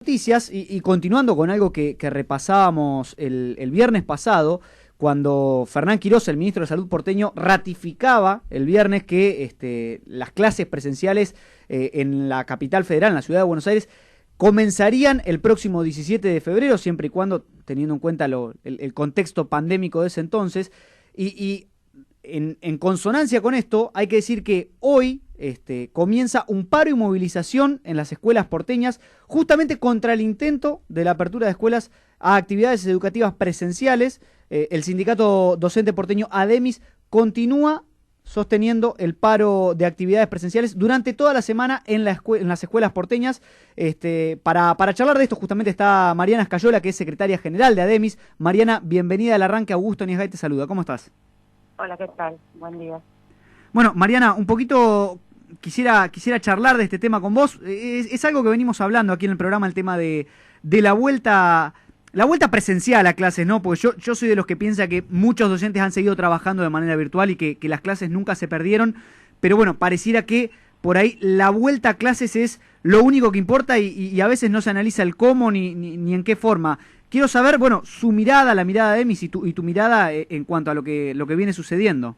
Noticias y continuando con algo que repasábamos el viernes pasado, cuando Fernán Quirós, el ministro de Salud porteño, ratificaba el viernes que las clases presenciales en la capital federal, en la ciudad de Buenos Aires, comenzarían el próximo 17 de febrero, siempre y cuando, teniendo en cuenta el contexto pandémico de ese entonces, y en consonancia con esto, hay que decir que hoy comienza un paro y movilización en las escuelas porteñas, justamente contra el intento de la apertura de escuelas a actividades educativas presenciales. El sindicato docente porteño ADEMIS continúa sosteniendo el paro de actividades presenciales durante toda la semana en las escuelas porteñas. Para charlar de esto justamente está Mariana Escayola, que es secretaria general de ADEMIS. Mariana, bienvenida al arranque. Augusto Niesgay te saluda. ¿Cómo estás? Hola, ¿qué tal? Buen día. Bueno, Mariana, un poquito quisiera charlar de este tema con vos. Es algo que venimos hablando aquí en el programa, el tema de la vuelta presencial a clases, ¿no? Porque yo soy de los que piensa que muchos docentes han seguido trabajando de manera virtual y que las clases nunca se perdieron, pero bueno, pareciera que por ahí la vuelta a clases es lo único que importa y a veces no se analiza el cómo ni en qué forma. Quiero saber, bueno, su mirada, la mirada de Emis y tu mirada en cuanto a lo que viene sucediendo.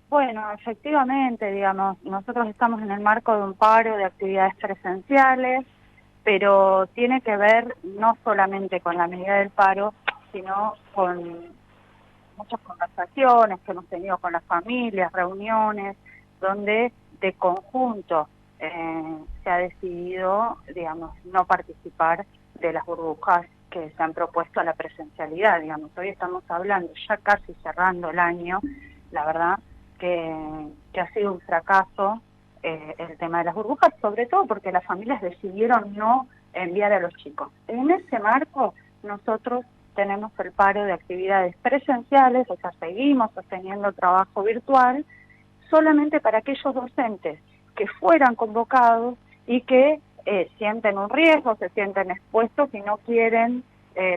Bueno, efectivamente, digamos, nosotros estamos en el marco de un paro de actividades presenciales, pero tiene que ver no solamente con la medida del paro, sino con muchas conversaciones que hemos tenido con las familias, reuniones, donde de conjunto se ha decidido, digamos, no participar de las burbujas que se han propuesto a la presencialidad, digamos. Hoy estamos hablando, ya casi cerrando el año, la verdad que ha sido un fracaso el tema de las burbujas, sobre todo porque las familias decidieron no enviar a los chicos. En ese marco, nosotros tenemos el paro de actividades presenciales, o sea, seguimos sosteniendo trabajo virtual, solamente para aquellos docentes que fueran convocados y que sienten un riesgo, se sienten expuestos y no quieren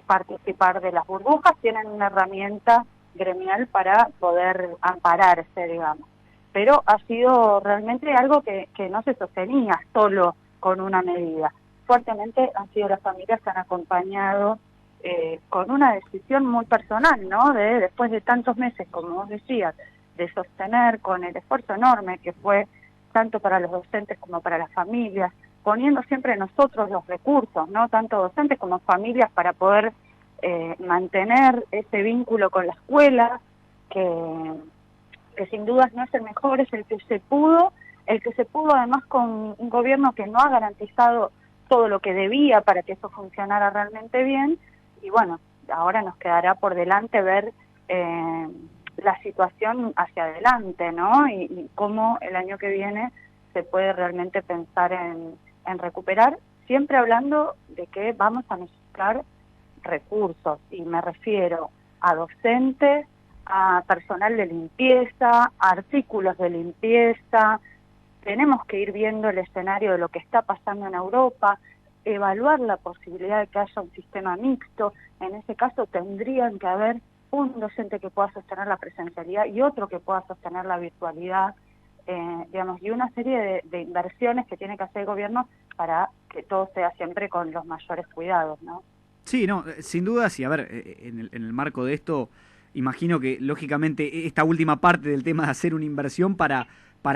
participar de las burbujas, tienen una herramienta gremial para poder ampararse, digamos. Pero ha sido realmente algo que no se sostenía solo con una medida. Fuertemente han sido las familias que han acompañado con una decisión muy personal, ¿no? Después de tantos meses, como vos decías, de sostener con el esfuerzo enorme que fue tanto para los docentes como para las familias, poniendo siempre nosotros los recursos, ¿no? Tanto docentes como familias para poder mantener ese vínculo con la escuela, que sin dudas no es el mejor, es el que se pudo además con un gobierno que no ha garantizado todo lo que debía para que eso funcionara realmente bien, y bueno, ahora nos quedará por delante ver la situación hacia adelante, ¿no? Y cómo el año que viene se puede realmente pensar en recuperar, siempre hablando de que vamos a necesitar recursos, y me refiero a docentes, a personal de limpieza, a artículos de limpieza. Tenemos que ir viendo el escenario de lo que está pasando en Europa, evaluar la posibilidad de que haya un sistema mixto. En ese caso tendrían que haber un docente que pueda sostener la presencialidad y otro que pueda sostener la virtualidad, digamos, y una serie de inversiones que tiene que hacer el gobierno para que todo sea siempre con los mayores cuidados, ¿no? Sí, no, sin duda, sí. A ver, en el marco de esto, imagino que, lógicamente, esta última parte del tema de hacer una inversión para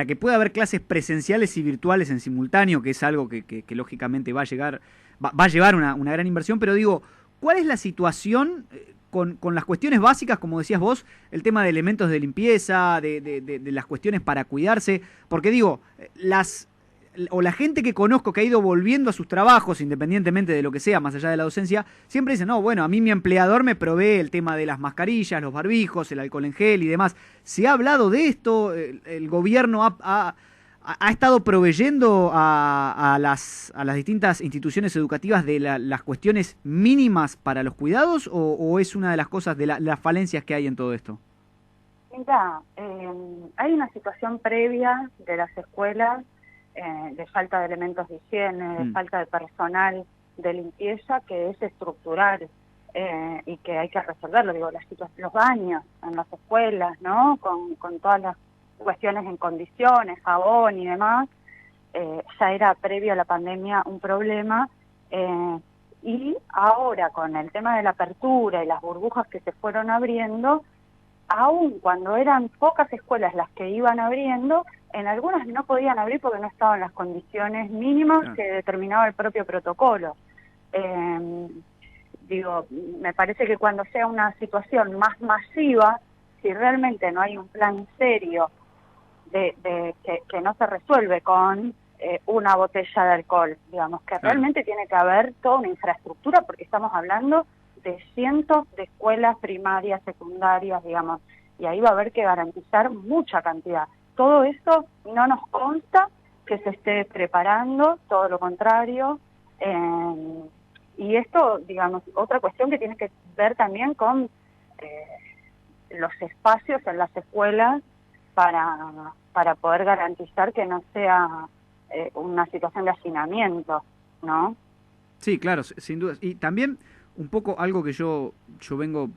que pueda haber clases presenciales y virtuales en simultáneo, que es algo que lógicamente va a llevar una gran inversión, pero digo, ¿cuál es la situación con las cuestiones básicas, como decías vos, el tema de elementos de limpieza, de las cuestiones para cuidarse? Porque digo, la gente que conozco que ha ido volviendo a sus trabajos, independientemente de lo que sea, más allá de la docencia, siempre dicen, no, bueno, a mí mi empleador me provee el tema de las mascarillas, los barbijos, el alcohol en gel y demás. ¿Se ha hablado de esto? ¿El gobierno ha estado proveyendo a las distintas instituciones educativas de las cuestiones mínimas para los cuidados o es una de las cosas de las falencias que hay en todo esto? Mira, hay una situación previa de las escuelas de falta de elementos de higiene, de falta de personal de limpieza que es estructural y que hay que resolverlo. Digo, los baños en las escuelas, ¿no? Con todas las cuestiones en condiciones, jabón y demás, ya era previo a la pandemia un problema Y ahora con el tema de la apertura y las burbujas que se fueron abriendo, aun cuando eran pocas escuelas las que iban abriendo, en algunas no podían abrir porque no estaban las condiciones mínimas que determinaba el propio protocolo. Digo, me parece que cuando sea una situación más masiva, si realmente no hay un plan serio que no se resuelve con una botella de alcohol, digamos, que realmente tiene que haber toda una infraestructura, porque estamos hablando de cientos de escuelas primarias, secundarias, digamos, y ahí va a haber que garantizar mucha cantidad. Todo eso no nos consta que se esté preparando, todo lo contrario, y esto, digamos, otra cuestión que tiene que ver también con los espacios en las escuelas para poder garantizar que no sea una situación de hacinamiento, ¿no? Sí, claro, sin duda. Y también un poco algo que yo vengo...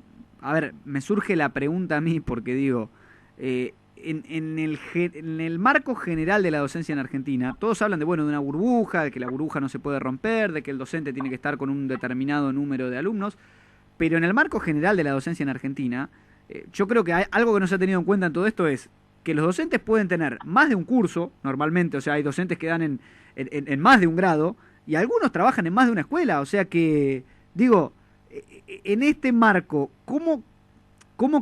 A ver, me surge la pregunta a mí porque digo, en el marco general de la docencia en Argentina, todos hablan de, bueno, de una burbuja, de que la burbuja no se puede romper, de que el docente tiene que estar con un determinado número de alumnos, pero en el marco general de la docencia en Argentina, yo creo que hay algo que no se ha tenido en cuenta en todo esto es que los docentes pueden tener más de un curso, normalmente, o sea, hay docentes que dan en más de un grado, y algunos trabajan en más de una escuela, o sea que, digo, en este marco, ¿cómo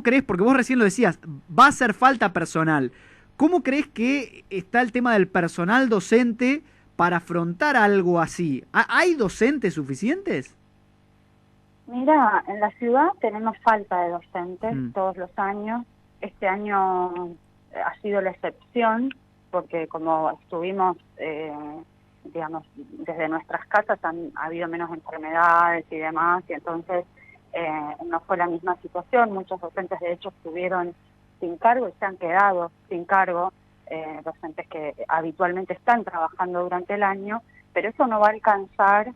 crees, porque vos recién lo decías, va a hacer falta personal, ¿cómo crees que está el tema del personal docente para afrontar algo así? ¿Hay docentes suficientes? Mira, en la ciudad tenemos falta de docentes todos los años. Este año ha sido la excepción, porque como estuvimos, digamos, desde nuestras casas ha habido menos enfermedades y demás, y entonces no fue la misma situación. Muchos docentes, de hecho, estuvieron sin cargo y se han quedado sin cargo, docentes que habitualmente están trabajando durante el año, pero eso no va a alcanzar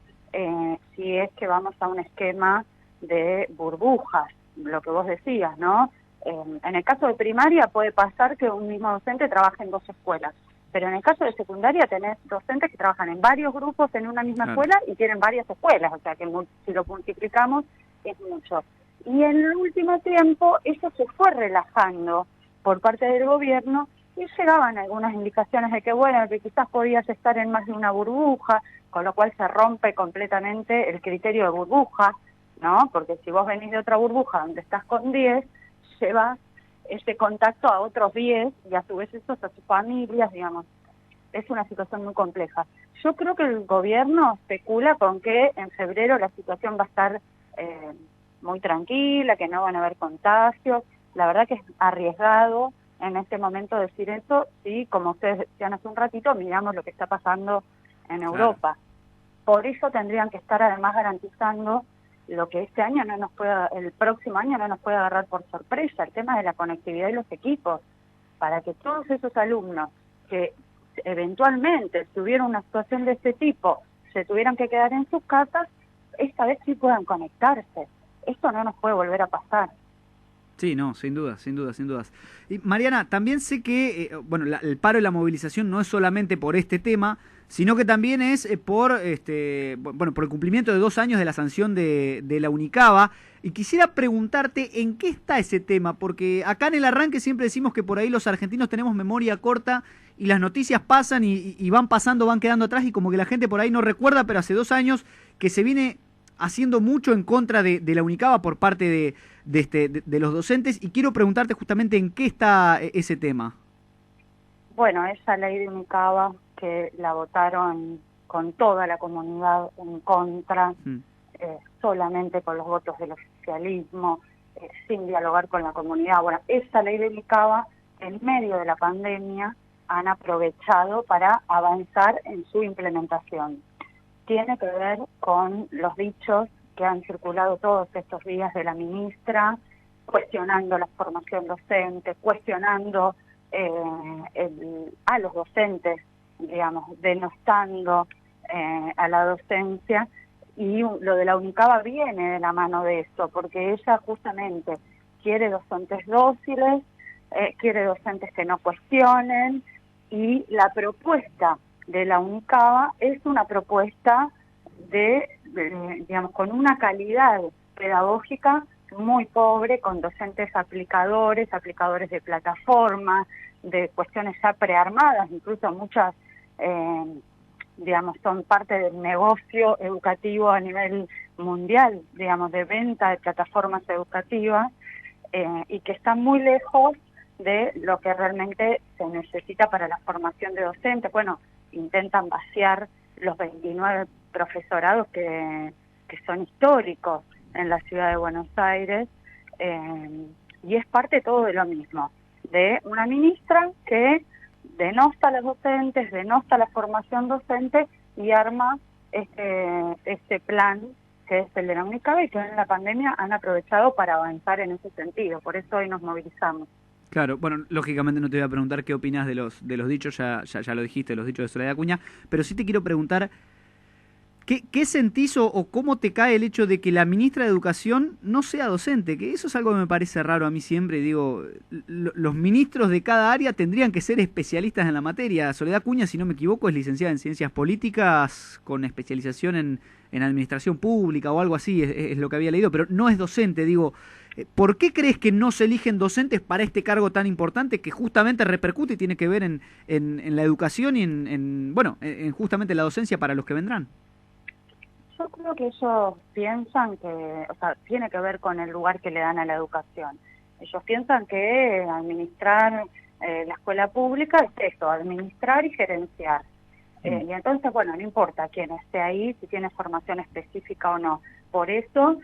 si es que vamos a un esquema de burbujas, lo que vos decías, ¿no? En el caso de primaria puede pasar que un mismo docente trabaje en 2 escuelas, pero en el caso de secundaria tenés docentes que trabajan en varios grupos en una misma escuela y tienen varias escuelas, o sea que si lo multiplicamos es mucho. Y en el último tiempo eso se fue relajando por parte del gobierno y llegaban algunas indicaciones de que, bueno, que quizás podías estar en más de una burbuja, con lo cual se rompe completamente el criterio de burbuja, ¿no? Porque si vos venís de otra burbuja donde estás con 10, llevas ese contacto a otros 10 y a su vez esos a sus familias, digamos. Es una situación muy compleja. Yo creo que el gobierno especula con que en febrero la situación va a estar muy tranquila, que no van a haber contagios. La verdad que es arriesgado en este momento decir eso, sí, como ustedes decían hace un ratito, miramos lo que está pasando en Europa. Por eso tendrían que estar además garantizando lo que este año no nos pueda, el próximo año no nos puede agarrar por sorpresa, el tema de la conectividad y los equipos, para que todos esos alumnos que eventualmente tuvieron una situación de este tipo, se tuvieran que quedar en sus casas, esta vez sí puedan conectarse. Esto no nos puede volver a pasar. Sí, no, sin dudas, sin dudas, sin dudas. Y Mariana, también sé que, bueno, el paro y la movilización no es solamente por este tema, sino que también es por el cumplimiento de 2 años de la sanción de la Unicaba. Y quisiera preguntarte en qué está ese tema, porque acá en el arranque siempre decimos que por ahí los argentinos tenemos memoria corta y las noticias pasan y van pasando, van quedando atrás y como que la gente por ahí no recuerda, pero hace 2 años que se viene haciendo mucho en contra de la Unicaba por parte de los docentes, y quiero preguntarte justamente en qué está ese tema. Bueno, esa ley de Unicaba que la votaron con toda la comunidad en contra, solamente con los votos del oficialismo, sin dialogar con la comunidad. Bueno, esa ley de Unicaba, en medio de la pandemia, han aprovechado para avanzar en su implementación. Tiene que ver con los dichos que han circulado todos estos días de la ministra, cuestionando la formación docente, cuestionando a los docentes, digamos, denostando a la docencia, y lo de la Unicaba viene de la mano de esto, porque ella justamente quiere docentes dóciles, quiere docentes que no cuestionen, y la propuesta de la Unicaba es una propuesta digamos, con una calidad pedagógica muy pobre, con docentes aplicadores de plataforma, de cuestiones ya prearmadas, incluso muchas, digamos, son parte del negocio educativo a nivel mundial, digamos, de venta de plataformas educativas, y que están muy lejos de lo que realmente se necesita para la formación de docentes. Bueno, intentan vaciar los 29 profesorados que son históricos en la ciudad de Buenos Aires, y es parte todo de lo mismo, de una ministra que denosta a los docentes, denosta la formación docente y arma este plan que es el de la UNICABA, y que en la pandemia han aprovechado para avanzar en ese sentido. Por eso hoy nos movilizamos. Claro, bueno, lógicamente no te voy a preguntar qué opinas de los dichos, ya lo dijiste, los dichos de Soledad Acuña, pero sí te quiero preguntar, ¿qué sentís o cómo te cae el hecho de que la ministra de Educación no sea docente? Que eso es algo que me parece raro a mí siempre. Digo, los ministros de cada área tendrían que ser especialistas en la materia. Soledad Acuña, si no me equivoco, es licenciada en Ciencias Políticas con especialización en Administración Pública o algo así, es lo que había leído, pero no es docente. Digo, ¿por qué crees que no se eligen docentes para este cargo tan importante que justamente repercute y tiene que ver en la educación y en justamente la docencia para los que vendrán? Yo creo que ellos piensan que, o sea, tiene que ver con el lugar que le dan a la educación. Ellos piensan que administrar la escuela pública es eso, administrar y gerenciar. Y entonces, bueno, no importa quién esté ahí, si tiene formación específica o no. Por eso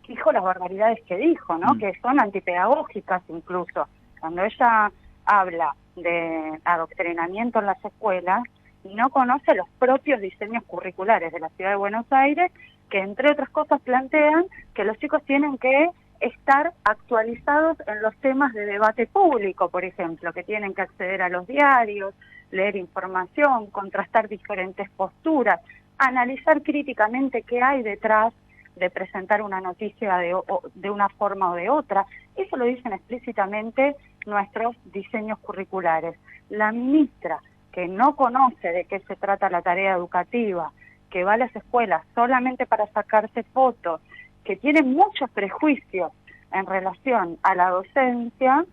dijo las barbaridades que dijo, ¿no? Que son antipedagógicas incluso. Cuando ella habla de adoctrinamiento en las escuelas, no conoce los propios diseños curriculares de la Ciudad de Buenos Aires, que entre otras cosas plantean que los chicos tienen que estar actualizados en los temas de debate público, por ejemplo, que tienen que acceder a los diarios, leer información, contrastar diferentes posturas, analizar críticamente qué hay detrás de presentar una noticia de una forma o de otra. Eso lo dicen explícitamente nuestros diseños curriculares. La ministra, que no conoce de qué se trata la tarea educativa, que va a las escuelas solamente para sacarse fotos, que tiene muchos prejuicios en relación a la docencia,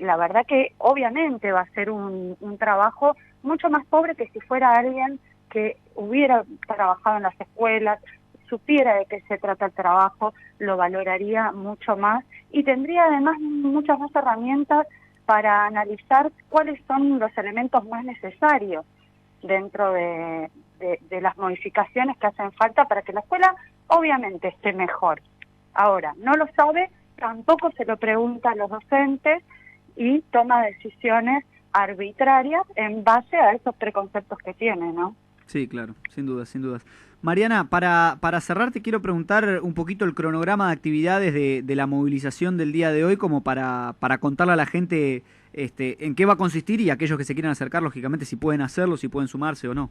la verdad que obviamente va a ser un trabajo mucho más pobre que si fuera alguien que hubiera trabajado en las escuelas, supiera de qué se trata el trabajo, lo valoraría mucho más y tendría además muchas más herramientas para analizar cuáles son los elementos más necesarios dentro de las modificaciones que hacen falta para que la escuela obviamente esté mejor. Ahora, no lo sabe, tampoco se lo pregunta a los docentes y toma decisiones arbitrarias en base a esos preconceptos que tiene, ¿no? Sí, claro, sin dudas, sin dudas. Mariana, para cerrar te quiero preguntar un poquito el cronograma de actividades de la movilización del día de hoy, como para contarle a la gente en qué va a consistir y aquellos que se quieran acercar, lógicamente, si pueden hacerlo, si pueden sumarse o no.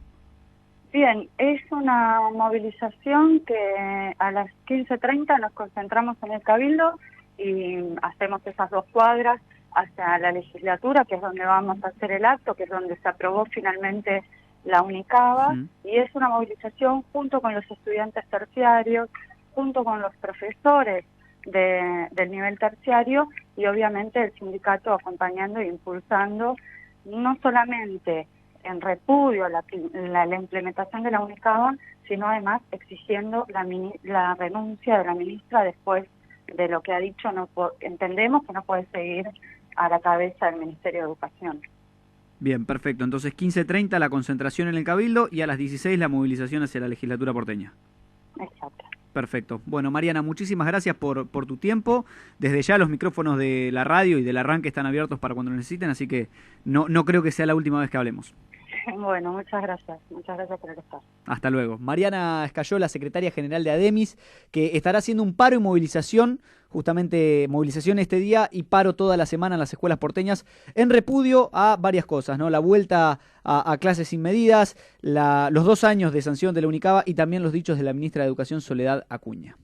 Bien, es una movilización que a las 15:30 nos concentramos en el Cabildo y hacemos esas 2 cuadras hacia la legislatura, que es donde vamos a hacer el acto, que es donde se aprobó finalmente la UNICABA, y es una movilización junto con los estudiantes terciarios, junto con los profesores del nivel terciario y obviamente el sindicato acompañando e impulsando no solamente en repudio a la implementación de la UNICABA, sino además exigiendo la renuncia de la ministra después de lo que ha dicho. Entendemos que no puede seguir a la cabeza del Ministerio de Educación. Bien, perfecto. Entonces 15:30 la concentración en el Cabildo y a las 16 la movilización hacia la legislatura porteña. Exacto. Perfecto. Bueno, Mariana, muchísimas gracias por tu tiempo. Desde ya los micrófonos de la radio y del arranque están abiertos para cuando lo necesiten, así que no creo que sea la última vez que hablemos. Bueno, muchas gracias por el espacio. Hasta luego. Mariana Escayola, secretaria general de ADEMIS, que estará haciendo un paro y movilización, justamente movilización este día y paro toda la semana en las escuelas porteñas, en repudio a varias cosas, ¿no? La vuelta a clases sin medidas, los 2 años de sanción de la UNICABA y también los dichos de la ministra de Educación, Soledad Acuña.